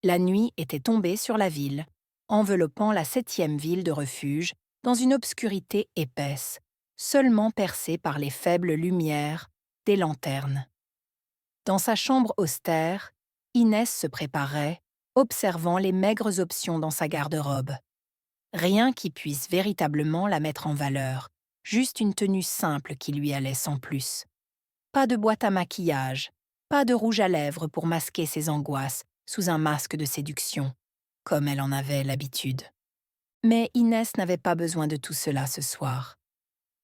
La nuit était tombée sur la ville, enveloppant la 7e ville de refuge dans une obscurité épaisse, seulement percée par les faibles lumières des lanternes. Dans sa chambre austère, Inès se préparait, observant les maigres options dans sa garde-robe. Rien qui puisse véritablement la mettre en valeur, juste une tenue simple qui lui allait sans plus. Pas de boîte à maquillage, pas de rouge à lèvres pour masquer ses angoisses sous un masque de séduction, comme elle en avait l'habitude. Mais Inès n'avait pas besoin de tout cela ce soir.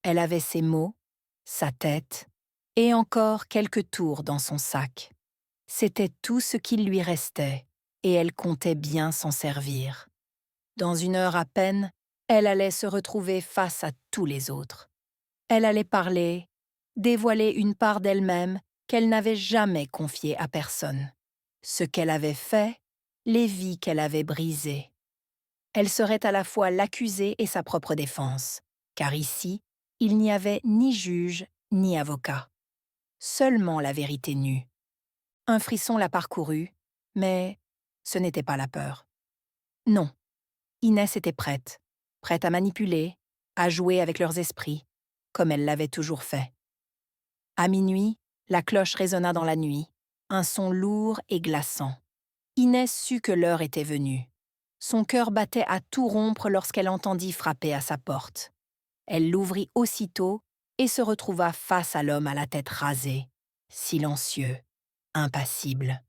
Elle avait ses mots, sa tête, et encore quelques tours dans son sac. C'était tout ce qu'il lui restait, et elle comptait bien s'en servir. Dans une heure à peine, elle allait se retrouver face à tous les autres. Elle allait parler, dévoiler une part d'elle-même qu'elle n'avait jamais confiée à personne. Ce qu'elle avait fait, les vies qu'elle avait brisées. Elle serait à la fois l'accusée et sa propre défense, car ici, il n'y avait ni juge ni avocat. Seulement la vérité nue. Un frisson la parcourut, mais ce n'était pas la peur. Non, Inès était prête, prête à manipuler, à jouer avec leurs esprits, comme elle l'avait toujours fait. À minuit, la cloche résonna dans la nuit, un son lourd et glaçant. Inès sut que l'heure était venue. Son cœur battait à tout rompre lorsqu'elle entendit frapper à sa porte. Elle l'ouvrit aussitôt et se retrouva face à l'homme à la tête rasée, silencieux, impassible.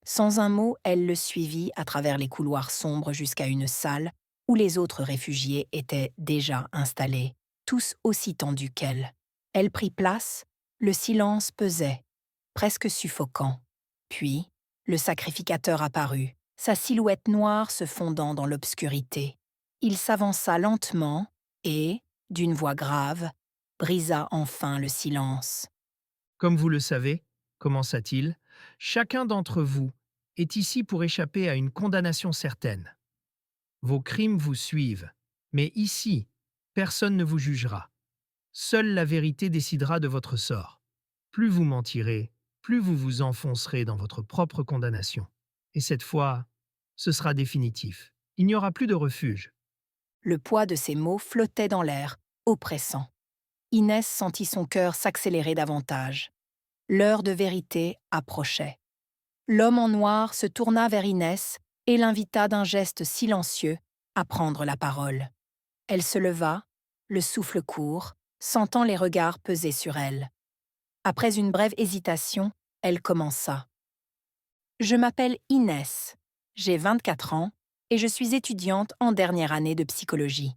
Sans un mot, elle le suivit à travers les couloirs sombres jusqu'à une salle où les autres réfugiés étaient déjà installés, tous aussi tendus qu'elle. Elle prit place, le silence pesait, presque suffocant. Puis, le sacrificateur apparut, sa silhouette noire se fondant dans l'obscurité. Il s'avança lentement et, d'une voix grave, brisa enfin le silence. Comme vous le savez, commença-t-il, chacun d'entre vous est ici pour échapper à une condamnation certaine. Vos crimes vous suivent, mais ici, personne ne vous jugera. Seule la vérité décidera de votre sort. Plus vous mentirez, plus vous vous enfoncerez dans votre propre condamnation. Et cette fois, ce sera définitif. Il n'y aura plus de refuge. Le poids de ces mots flottait dans l'air, oppressant. Inès sentit son cœur s'accélérer davantage. L'heure de vérité approchait. L'homme en noir se tourna vers Inès et l'invita d'un geste silencieux à prendre la parole. Elle se leva, le souffle court, sentant les regards peser sur elle. Après une brève hésitation, elle commença. Je m'appelle Inès, j'ai 24 ans et je suis étudiante en dernière année de psychologie.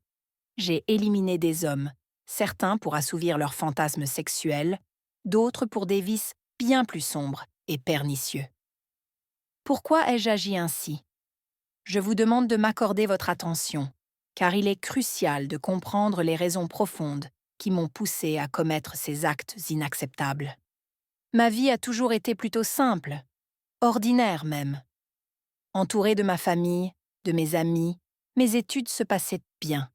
J'ai éliminé des hommes, certains pour assouvir leurs fantasmes sexuels, d'autres pour des vices bien plus sombres et pernicieux. Pourquoi ai-je agi ainsi? Je vous demande de m'accorder votre attention, car il est crucial de comprendre les raisons profondes qui m'ont poussé à commettre ces actes inacceptables. Ma vie a toujours été plutôt simple, ordinaire même. Entourée de ma famille, de mes amis, mes études se passaient bien.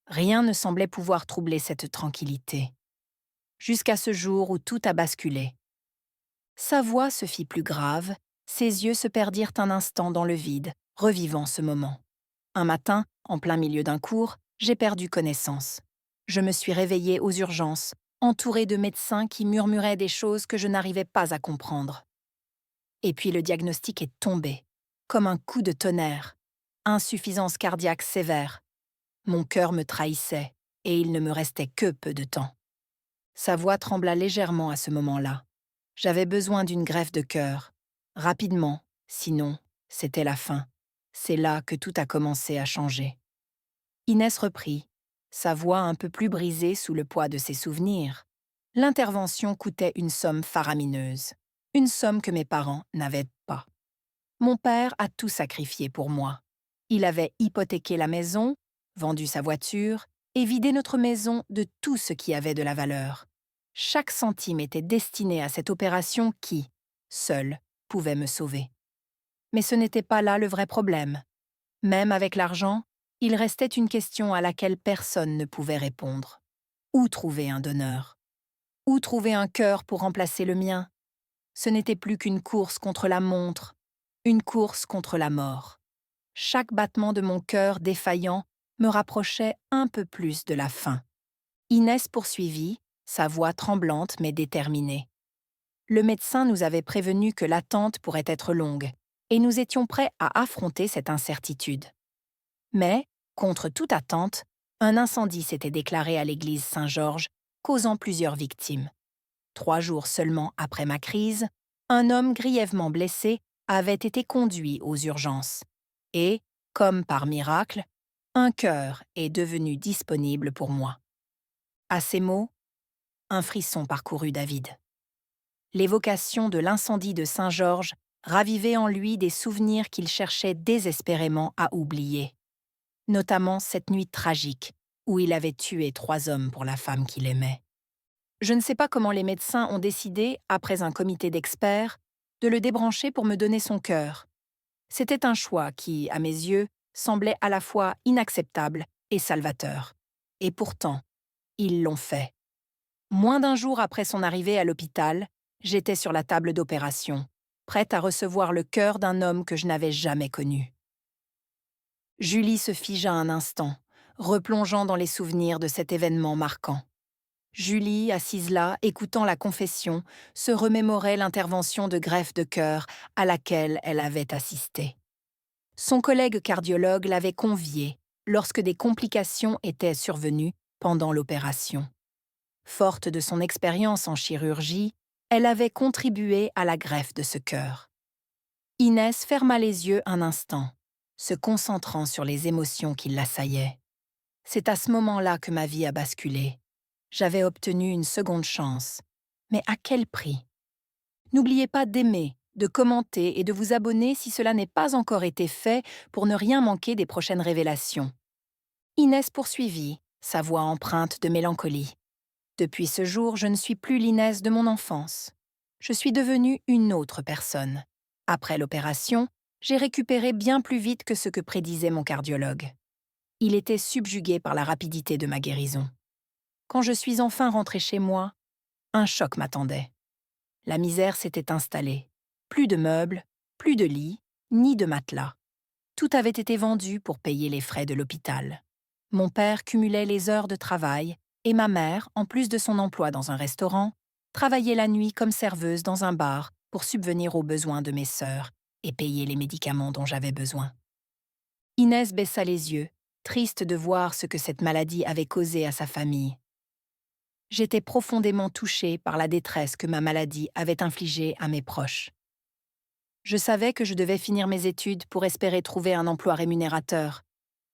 Rien ne semblait pouvoir troubler cette tranquillité. Jusqu'à ce jour où tout a basculé. Sa voix se fit plus grave, ses yeux se perdirent un instant dans le vide, revivant ce moment. Un matin, en plein milieu d'un cours, j'ai perdu connaissance. Je me suis réveillée aux urgences, entourée de médecins qui murmuraient des choses que je n'arrivais pas à comprendre. Et puis le diagnostic est tombé, comme un coup de tonnerre. Insuffisance cardiaque sévère. Mon cœur me trahissait, et il ne me restait que peu de temps. Sa voix trembla légèrement à ce moment-là. J'avais besoin d'une greffe de cœur. Rapidement, sinon, c'était la fin. C'est là que tout a commencé à changer. Inès reprit, sa voix un peu plus brisée sous le poids de ses souvenirs. L'intervention coûtait une somme faramineuse. Une somme que mes parents n'avaient pas. Mon père a tout sacrifié pour moi. Il avait hypothéqué la maison, vendu sa voiture et vidé notre maison de tout ce qui avait de la valeur. Chaque centime était destiné à cette opération qui, seule, pouvait me sauver. Mais ce n'était pas là le vrai problème. Même avec l'argent, il restait une question à laquelle personne ne pouvait répondre. Où trouver un donneur? Où trouver un cœur pour remplacer le mien? Ce n'était plus qu'une course contre la montre, une course contre la mort. Chaque battement de mon cœur défaillant me rapprochait un peu plus de la fin. Inès poursuivit, sa voix tremblante mais déterminée. Le médecin nous avait prévenu que l'attente pourrait être longue, et nous étions prêts à affronter cette incertitude. Mais, contre toute attente, un incendie s'était déclaré à l'église Saint-Georges, causant plusieurs victimes. 3 jours seulement après ma crise, un homme grièvement blessé avait été conduit aux urgences. Et, comme par miracle, un cœur est devenu disponible pour moi. À ces mots, un frisson parcourut David. L'évocation de l'incendie de Saint-Georges ravivait en lui des souvenirs qu'il cherchait désespérément à oublier, notamment cette nuit tragique où il avait tué 3 hommes pour la femme qu'il aimait. Je ne sais pas comment les médecins ont décidé, après un comité d'experts, de le débrancher pour me donner son cœur. C'était un choix qui, à mes yeux, semblait à la fois inacceptable et salvateur. Et pourtant, ils l'ont fait. Moins d'1 jour après son arrivée à l'hôpital, j'étais sur la table d'opération, prête à recevoir le cœur d'un homme que je n'avais jamais connu. Julie se figea un instant, replongeant dans les souvenirs de cet événement marquant. Julie, assise là, écoutant la confession, se remémorait l'intervention de greffe de cœur à laquelle elle avait assisté. Son collègue cardiologue l'avait conviée lorsque des complications étaient survenues pendant l'opération. Forte de son expérience en chirurgie, elle avait contribué à la greffe de ce cœur. Inès ferma les yeux un instant, se concentrant sur les émotions qui l'assaillaient. C'est à ce moment-là que ma vie a basculé. J'avais obtenu une seconde chance. Mais à quel prix? N'oubliez pas d'aimer, de commenter et de vous abonner si cela n'est pas encore été fait pour ne rien manquer des prochaines révélations. Inès poursuivit, sa voix empreinte de mélancolie. Depuis ce jour, je ne suis plus l'Inès de mon enfance. Je suis devenue une autre personne. Après l'opération, j'ai récupéré bien plus vite que ce que prédisait mon cardiologue. Il était subjugué par la rapidité de ma guérison. Quand je suis enfin rentrée chez moi, un choc m'attendait. La misère s'était installée. Plus de meubles, plus de lits, ni de matelas. Tout avait été vendu pour payer les frais de l'hôpital. Mon père cumulait les heures de travail et ma mère, en plus de son emploi dans un restaurant, travaillait la nuit comme serveuse dans un bar pour subvenir aux besoins de mes sœurs et payer les médicaments dont j'avais besoin. Inès baissa les yeux, triste de voir ce que cette maladie avait causé à sa famille. J'étais profondément touchée par la détresse que ma maladie avait infligée à mes proches. Je savais que je devais finir mes études pour espérer trouver un emploi rémunérateur.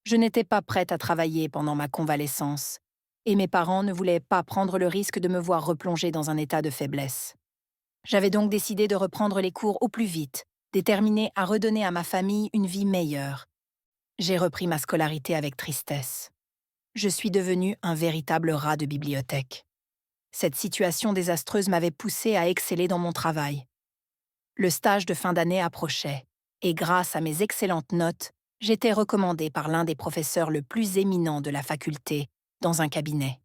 Je n'étais pas prête à travailler pendant ma convalescence, et mes parents ne voulaient pas prendre le risque de me voir replonger dans un état de faiblesse. J'avais donc décidé de reprendre les cours au plus vite, déterminée à redonner à ma famille une vie meilleure. J'ai repris ma scolarité avec tristesse. Je suis devenue un véritable rat de bibliothèque. Cette situation désastreuse m'avait poussée à exceller dans mon travail. Le stage de fin d'année approchait, et grâce à mes excellentes notes, j'étais recommandée par l'un des professeurs le plus éminent de la faculté dans un cabinet.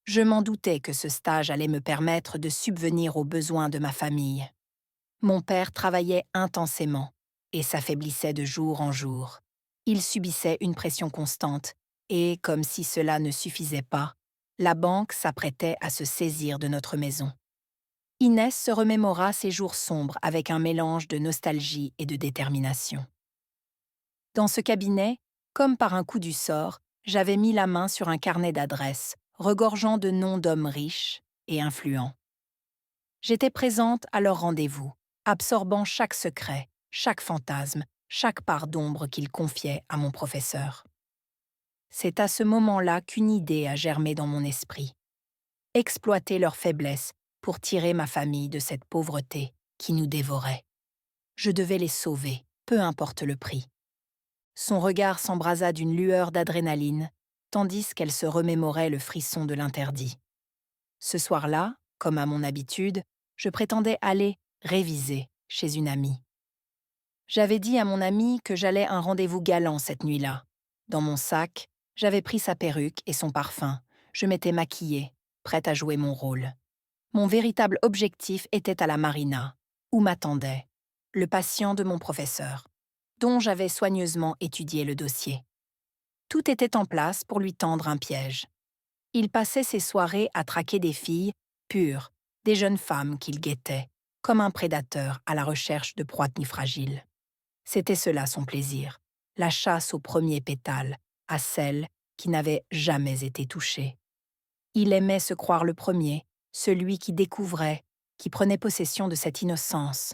Je m'en doutais que ce stage allait me permettre de subvenir aux besoins de ma famille. Mon père travaillait intensément et s'affaiblissait de jour en jour. Il subissait une pression constante et, comme si cela ne suffisait pas, la banque s'apprêtait à se saisir de notre maison. Inès se remémora ces jours sombres avec un mélange de nostalgie et de détermination. Dans ce cabinet, comme par un coup du sort, j'avais mis la main sur un carnet d'adresses, regorgeant de noms d'hommes riches et influents. J'étais présente à leur rendez-vous, absorbant chaque secret, chaque fantasme, chaque part d'ombre qu'ils confiaient à mon professeur. C'est à ce moment-là qu'une idée a germé dans mon esprit. Exploiter leurs faiblesses pour tirer ma famille de cette pauvreté qui nous dévorait. Je devais les sauver, peu importe le prix. Son regard s'embrasa d'une lueur d'adrénaline, tandis qu'elle se remémorait le frisson de l'interdit. Ce soir-là, comme à mon habitude, je prétendais aller réviser chez une amie. J'avais dit à mon amie que j'allais à un rendez-vous galant cette nuit-là. Dans mon sac, j'avais pris sa perruque et son parfum. Je m'étais maquillée, prête à jouer mon rôle. Mon véritable objectif était à la marina, où m'attendait le patient de mon professeur, dont j'avais soigneusement étudié le dossier. Tout était en place pour lui tendre un piège. Il passait ses soirées à traquer des filles pures, des jeunes femmes qu'il guettait, comme un prédateur à la recherche de proies fragiles. C'était cela son plaisir, la chasse aux premiers pétales, à celles qui n'avaient jamais été touchées. Il aimait se croire le premier, celui qui découvrait, qui prenait possession de cette innocence.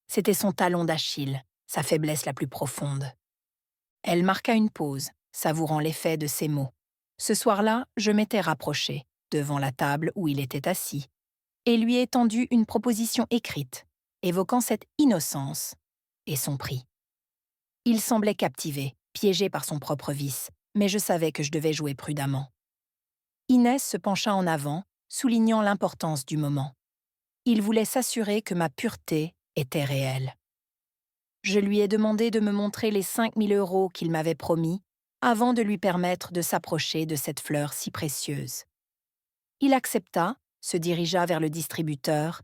C'était son talon d'Achille, sa faiblesse la plus profonde. Elle marqua une pause, savourant l'effet de ses mots. Ce soir-là, je m'étais rapprochée, devant la table où il était assis, et lui ai tendu une proposition écrite, évoquant cette innocence et son prix. Il semblait captivé, piégé par son propre vice, mais je savais que je devais jouer prudemment. Inès se pencha en avant, soulignant l'importance du moment. Il voulait s'assurer que ma pureté était réelle. Je lui ai demandé de me montrer les 5 000 € qu'il m'avait promis avant de lui permettre de s'approcher de cette fleur si précieuse. Il accepta, se dirigea vers le distributeur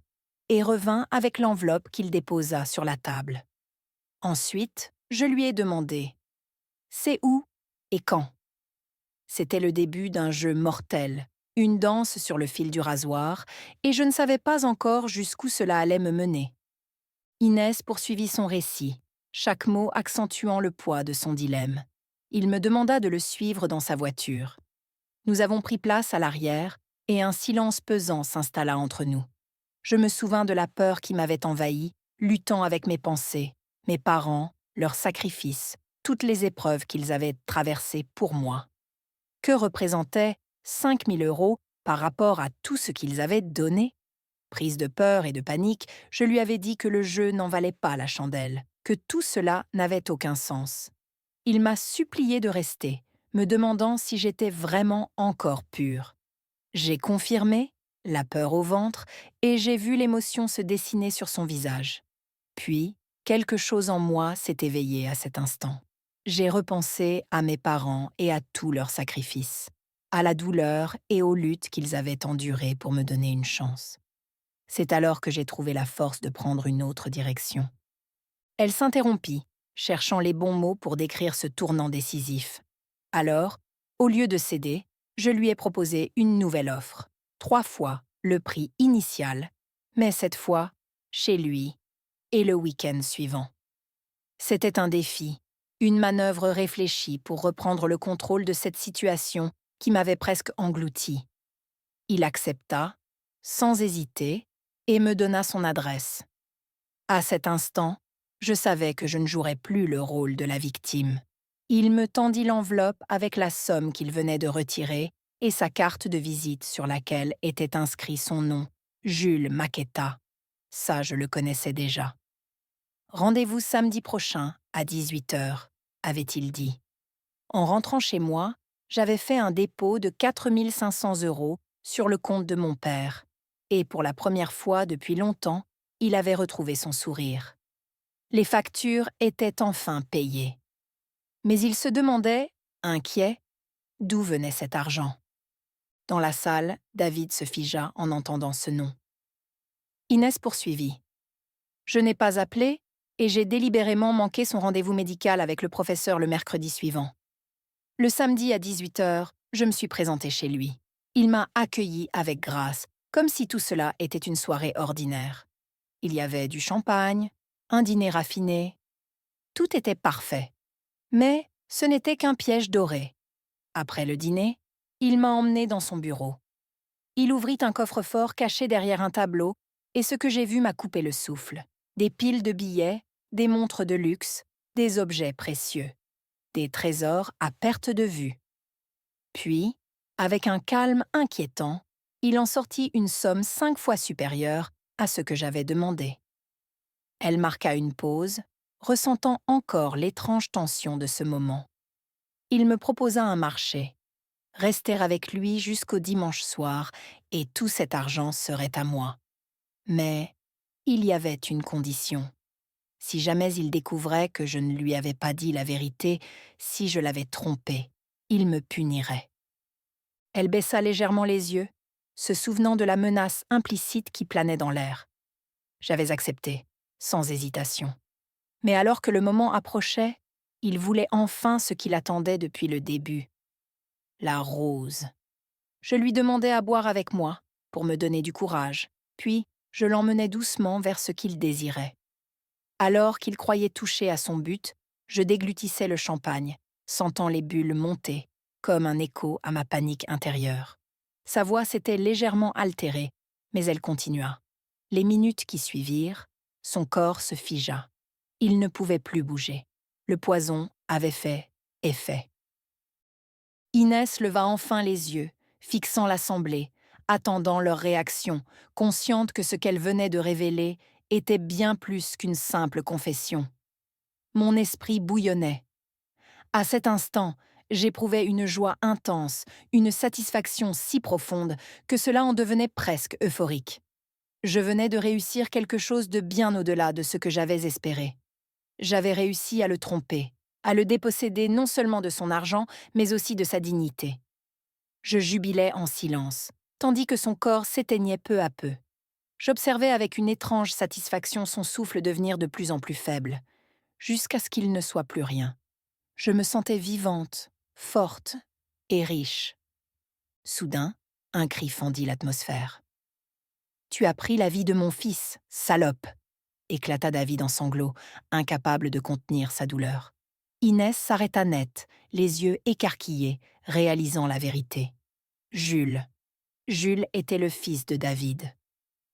et revint avec l'enveloppe qu'il déposa sur la table. Ensuite, je lui ai demandé « C'est où et quand ?» C'était le début d'un jeu mortel, une danse sur le fil du rasoir, et je ne savais pas encore jusqu'où cela allait me mener. Inès poursuivit son récit, chaque mot accentuant le poids de son dilemme. Il me demanda de le suivre dans sa voiture. Nous avons pris place à l'arrière, et un silence pesant s'installa entre nous. Je me souvins de la peur qui m'avait envahi, luttant avec mes pensées, mes parents, leurs sacrifices, toutes les épreuves qu'ils avaient traversées pour moi. Que représentaient 5 000 € par rapport à tout ce qu'ils avaient donné? Prise de peur et de panique, je lui avais dit que le jeu n'en valait pas la chandelle, que tout cela n'avait aucun sens. Il m'a supplié de rester, me demandant si j'étais vraiment encore pure. J'ai confirmé, la peur au ventre, et j'ai vu l'émotion se dessiner sur son visage. Puis, quelque chose en moi s'est éveillé à cet instant. J'ai repensé à mes parents et à tous leurs sacrifices, à la douleur et aux luttes qu'ils avaient endurées pour me donner une chance. C'est alors que j'ai trouvé la force de prendre une autre direction. Elle s'interrompit, cherchant les bons mots pour décrire ce tournant décisif. Alors, au lieu de céder, je lui ai proposé une nouvelle offre, 3 fois le prix initial, mais cette fois, chez lui, et le week-end suivant. C'était un défi, une manœuvre réfléchie pour reprendre le contrôle de cette situation qui m'avait presque englouti. Il accepta, sans hésiter, et me donna son adresse. À cet instant, je savais que je ne jouerais plus le rôle de la victime. Il me tendit l'enveloppe avec la somme qu'il venait de retirer et sa carte de visite sur laquelle était inscrit son nom, Jules Maquetta. Ça, je le connaissais déjà. Rendez-vous samedi prochain, à 18 h, avait-il dit. En rentrant chez moi, j'avais fait un dépôt de 4 500 € sur le compte de mon père, et pour la première fois depuis longtemps, il avait retrouvé son sourire. Les factures étaient enfin payées. Mais il se demandait, inquiet, d'où venait cet argent. Dans la salle, David se figea en entendant ce nom. Inès poursuivit. « Je n'ai pas appelé et j'ai délibérément manqué son rendez-vous médical avec le professeur le mercredi suivant. Le samedi à 18 h, je me suis présentée chez lui. Il m'a accueillie avec grâce, comme si tout cela était une soirée ordinaire. Il y avait du champagne, un dîner raffiné. Tout était parfait. Mais ce n'était qu'un piège doré. Après le dîner, il m'a emmenée dans son bureau. Il ouvrit un coffre-fort caché derrière un tableau, et ce que j'ai vu m'a coupé le souffle. Des piles de billets, des montres de luxe, des objets précieux. Des trésors à perte de vue. Puis, avec un calme inquiétant, il en sortit une somme 5 fois supérieure à ce que j'avais demandé. Elle marqua une pause, ressentant encore l'étrange tension de ce moment. Il me proposa un marché, rester avec lui jusqu'au dimanche soir, et tout cet argent serait à moi. Mais il y avait une condition. Si jamais il découvrait que je ne lui avais pas dit la vérité, si je l'avais trompé, il me punirait. Elle baissa légèrement les yeux, se souvenant de la menace implicite qui planait dans l'air. J'avais accepté, sans hésitation. Mais alors que le moment approchait, il voulait enfin ce qu'il attendait depuis le début, la rose. Je lui demandai à boire avec moi, pour me donner du courage, puis je l'emmenai doucement vers ce qu'il désirait. Alors qu'il croyait toucher à son but, je déglutissais le champagne, sentant les bulles monter, comme un écho à ma panique intérieure. Sa voix s'était légèrement altérée, mais elle continua. Les minutes qui suivirent, son corps se figea. Il ne pouvait plus bouger. Le poison avait fait effet. Inès leva enfin les yeux, fixant l'assemblée, attendant leur réaction, consciente que ce qu'elle venait de révéler était bien plus qu'une simple confession. Mon esprit bouillonnait. À cet instant, j'éprouvais une joie intense, une satisfaction si profonde que cela en devenait presque euphorique. Je venais de réussir quelque chose de bien au-delà de ce que j'avais espéré. J'avais réussi à le tromper, à le déposséder non seulement de son argent, mais aussi de sa dignité. Je jubilais en silence, tandis que son corps s'éteignait peu à peu. J'observais avec une étrange satisfaction son souffle devenir de plus en plus faible, jusqu'à ce qu'il ne soit plus rien. Je me sentais vivante, forte et riche. Soudain, un cri fendit l'atmosphère. « Tu as pris la vie de mon fils, salope !» éclata David en sanglots, incapable de contenir sa douleur. Inès s'arrêta net, les yeux écarquillés, réalisant la vérité. Jules. Jules était le fils de David.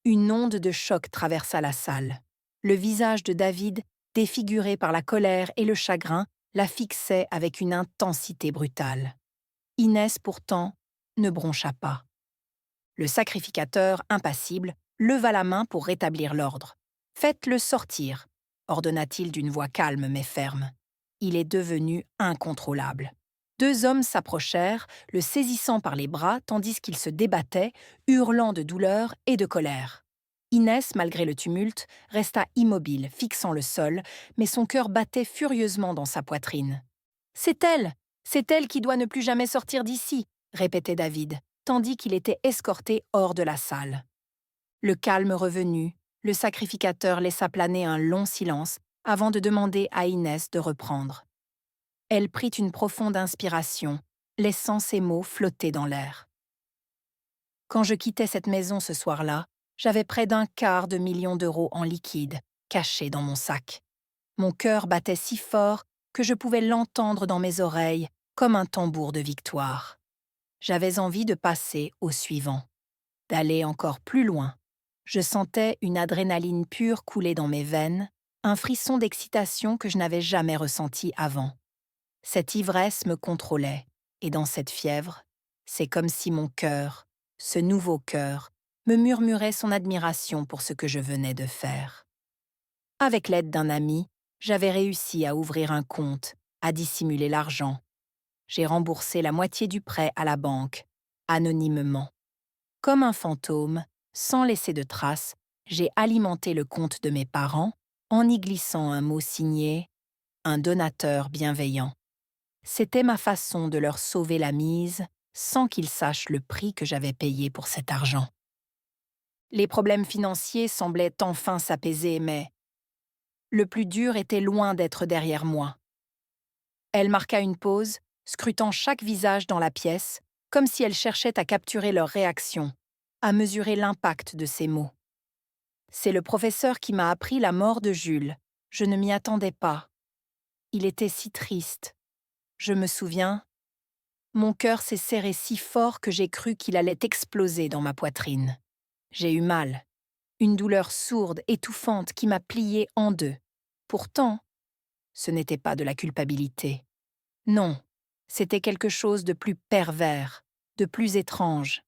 Une onde de choc traversa la salle. Le visage de David, défiguré par la colère et le chagrin, la fixait avec une intensité brutale. Inès, pourtant, ne broncha pas. Le sacrificateur, impassible, leva la main pour rétablir l'ordre. « Faites-le sortir », ordonna-t-il d'une voix calme mais ferme. Il est devenu incontrôlable. Deux hommes s'approchèrent, le saisissant par les bras tandis qu'il se débattait, hurlant de douleur et de colère. Inès, malgré le tumulte, resta immobile, fixant le sol, mais son cœur battait furieusement dans sa poitrine. « C'est elle qui doit ne plus jamais sortir d'ici !» répétait David, tandis qu'il était escorté hors de la salle. Le calme revenu, le sacrificateur laissa planer un long silence avant de demander à Inès de reprendre. Elle prit une profonde inspiration, laissant ses mots flotter dans l'air. Quand je quittais cette maison ce soir-là, j'avais près d'1/4 million d'euros en liquide, cachés dans mon sac. Mon cœur battait si fort que je pouvais l'entendre dans mes oreilles comme un tambour de victoire. J'avais envie de passer au suivant, d'aller encore plus loin. Je sentais une adrénaline pure couler dans mes veines, un frisson d'excitation que je n'avais jamais ressenti avant. Cette ivresse me contrôlait, et dans cette fièvre, c'est comme si mon cœur, ce nouveau cœur, me murmurait son admiration pour ce que je venais de faire. Avec l'aide d'un ami, j'avais réussi à ouvrir un compte, à dissimuler l'argent. J'ai remboursé la moitié du prêt à la banque, anonymement. Comme un fantôme, sans laisser de traces, j'ai alimenté le compte de mes parents en y glissant un mot signé « Un donateur bienveillant ». C'était ma façon de leur sauver la mise sans qu'ils sachent le prix que j'avais payé pour cet argent. Les problèmes financiers semblaient enfin s'apaiser, mais le plus dur était loin d'être derrière moi. Elle marqua une pause, scrutant chaque visage dans la pièce, comme si elle cherchait à capturer leur réaction, à mesurer l'impact de ses mots. C'est le professeur qui m'a appris la mort de Jules. Je ne m'y attendais pas. Il était si triste. Je me souviens, mon cœur s'est serré si fort que j'ai cru qu'il allait exploser dans ma poitrine. J'ai eu mal, une douleur sourde, étouffante qui m'a pliée en deux. Pourtant, ce n'était pas de la culpabilité. Non, c'était quelque chose de plus pervers, de plus étrange.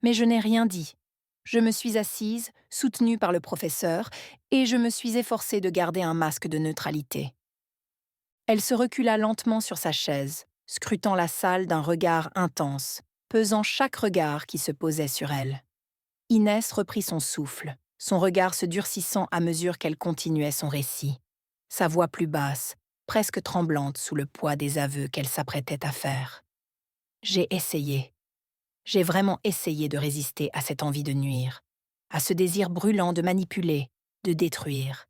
Mais je n'ai rien dit. Je me suis assise, soutenue par le professeur, et je me suis efforcée de garder un masque de neutralité. Elle se recula lentement sur sa chaise, scrutant la salle d'un regard intense, pesant chaque regard qui se posait sur elle. Inès reprit son souffle, son regard se durcissant à mesure qu'elle continuait son récit, sa voix plus basse, presque tremblante sous le poids des aveux qu'elle s'apprêtait à faire. J'ai essayé. J'ai vraiment essayé de résister à cette envie de nuire, à ce désir brûlant de manipuler, de détruire.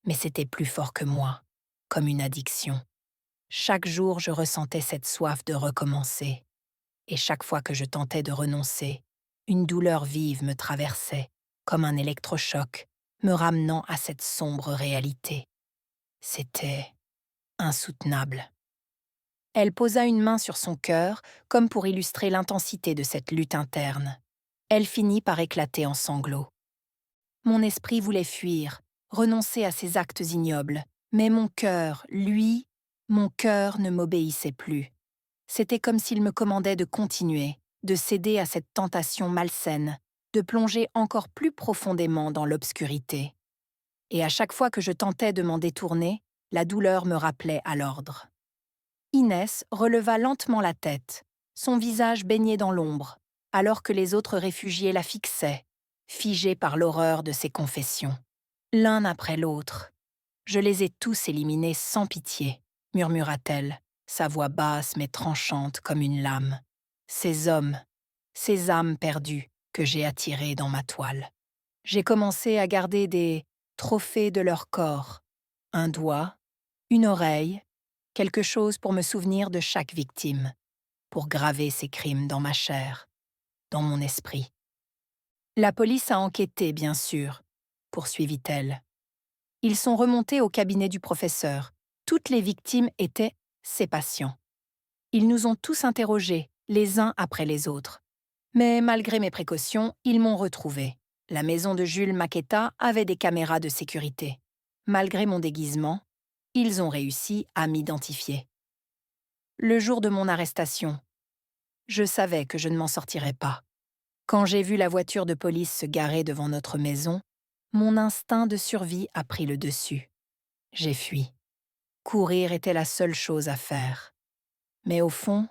Mais c'était plus fort que moi, comme une addiction. Chaque jour, je ressentais cette soif de recommencer. Et chaque fois que je tentais de renoncer, une douleur vive me traversait, comme un électrochoc, me ramenant à cette sombre réalité. C'était insoutenable. Elle posa une main sur son cœur, comme pour illustrer l'intensité de cette lutte interne. Elle finit par éclater en sanglots. Mon esprit voulait fuir, renoncer à ces actes ignobles, mais mon cœur, lui, mon cœur ne m'obéissait plus. C'était comme s'il me commandait de continuer, de céder à cette tentation malsaine, de plonger encore plus profondément dans l'obscurité. Et à chaque fois que je tentais de m'en détourner, la douleur me rappelait à l'ordre. Inès releva lentement la tête, son visage baigné dans l'ombre, alors que les autres réfugiés la fixaient, figés par l'horreur de ses confessions. L'un après l'autre. Je les ai tous éliminés sans pitié, murmura-t-elle, sa voix basse mais tranchante comme une lame. Ces hommes, ces âmes perdues que j'ai attirées dans ma toile. J'ai commencé à garder des trophées de leur corps, un doigt, une oreille, quelque chose pour me souvenir de chaque victime, pour graver ces crimes dans ma chair, dans mon esprit. La police a enquêté, bien sûr, poursuivit-elle. Ils sont remontés au cabinet du professeur. Toutes les victimes étaient ses patients. Ils nous ont tous interrogés, les uns après les autres. Mais malgré mes précautions, ils m'ont retrouvé. La maison de Jules Maqueta avait des caméras de sécurité. Malgré mon déguisement, ils ont réussi à m'identifier. Le jour de mon arrestation, je savais que je ne m'en sortirais pas. Quand j'ai vu la voiture de police se garer devant notre maison, mon instinct de survie a pris le dessus. J'ai fui. Courir était la seule chose à faire. Mais au fond,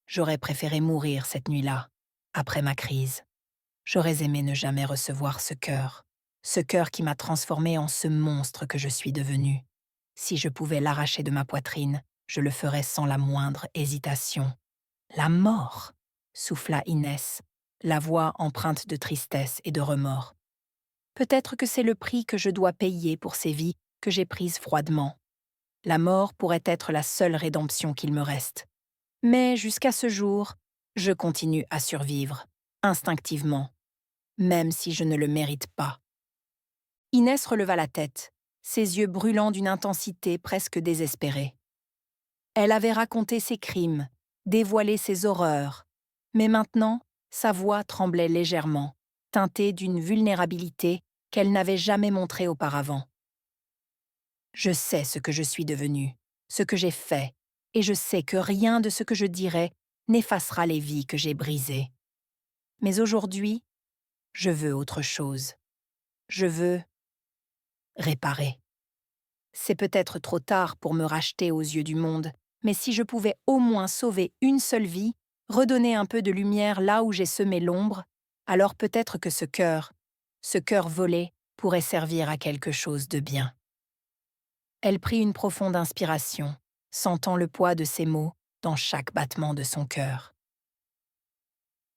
j'aurais préféré mourir cette nuit-là, après ma crise. J'aurais aimé ne jamais recevoir ce cœur qui m'a transformée en ce monstre que je suis devenue. Si je pouvais l'arracher de ma poitrine, je le ferais sans la moindre hésitation. La mort, souffla Inès, la voix empreinte de tristesse et de remords. Peut-être que c'est le prix que je dois payer pour ces vies que j'ai prises froidement. La mort pourrait être la seule rédemption qu'il me reste. Mais jusqu'à ce jour, je continue à survivre, instinctivement, même si je ne le mérite pas. Inès releva la tête, ses yeux brûlants d'une intensité presque désespérée. Elle avait raconté ses crimes, dévoilé ses horreurs, mais maintenant, sa voix tremblait légèrement, teintée d'une vulnérabilité qu'elle n'avait jamais montrée auparavant. Je sais ce que je suis devenue, ce que j'ai fait, et je sais que rien de ce que je dirai n'effacera les vies que j'ai brisées. Mais aujourd'hui, je veux autre chose. Je veux réparer. C'est peut-être trop tard pour me racheter aux yeux du monde, mais si je pouvais au moins sauver une seule vie, redonner un peu de lumière là où j'ai semé l'ombre, alors peut-être que ce cœur volé, pourrait servir à quelque chose de bien. Elle prit une profonde inspiration, sentant le poids de ses mots dans chaque battement de son cœur.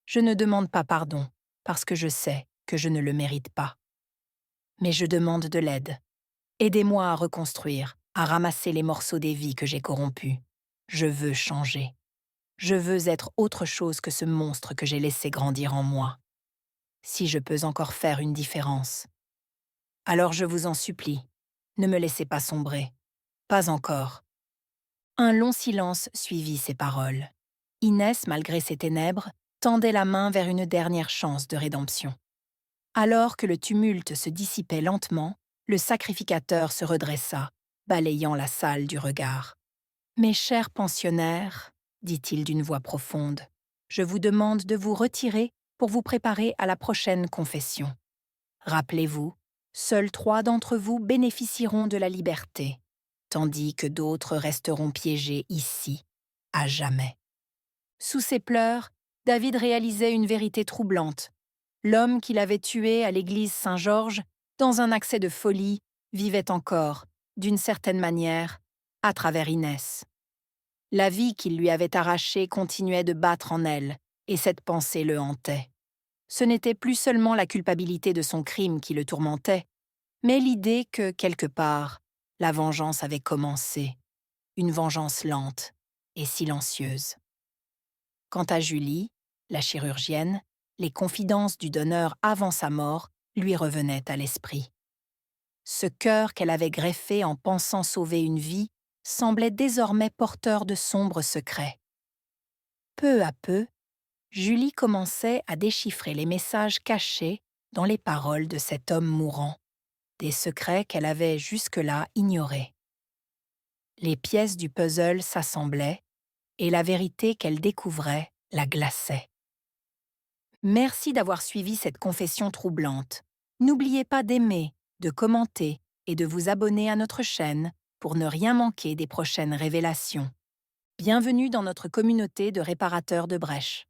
Je ne demande pas pardon, parce que je sais que je ne le mérite pas. Mais je demande de l'aide. Aidez-moi à reconstruire, à ramasser les morceaux des vies que j'ai corrompues. Je veux changer. Je veux être autre chose que ce monstre que j'ai laissé grandir en moi. Si je peux encore faire une différence. Alors je vous en supplie, ne me laissez pas sombrer. Pas encore. Un long silence suivit ces paroles. Inès, malgré ses ténèbres, tendait la main vers une dernière chance de rédemption. Alors que le tumulte se dissipait lentement, le sacrificateur se redressa, balayant la salle du regard. « Mes chers pensionnaires, dit-il d'une voix profonde, je vous demande de vous retirer pour vous préparer à la prochaine confession. Rappelez-vous, seuls 3 d'entre vous bénéficieront de la liberté, tandis que d'autres resteront piégés ici, à jamais. » Sous ses pleurs, David réalisait une vérité troublante. L'homme qu'il avait tué à l'église Saint-Georges, dans un accès de folie, vivait encore, d'une certaine manière, à travers Inès. La vie qu'il lui avait arrachée continuait de battre en elle, et cette pensée le hantait. Ce n'était plus seulement la culpabilité de son crime qui le tourmentait, mais l'idée que, quelque part, la vengeance avait commencé, une vengeance lente et silencieuse. Quant à Julie, la chirurgienne, les confidences du donneur avant sa mort lui revenaient à l'esprit. Ce cœur qu'elle avait greffé en pensant sauver une vie semblait désormais porteur de sombres secrets. Peu à peu, Julie commençait à déchiffrer les messages cachés dans les paroles de cet homme mourant, des secrets qu'elle avait jusque-là ignorés. Les pièces du puzzle s'assemblaient et la vérité qu'elle découvrait la glaçait. Merci d'avoir suivi cette confession troublante. N'oubliez pas d'aimer, de commenter et de vous abonner à notre chaîne pour ne rien manquer des prochaines révélations. Bienvenue dans notre communauté de réparateurs de brèches.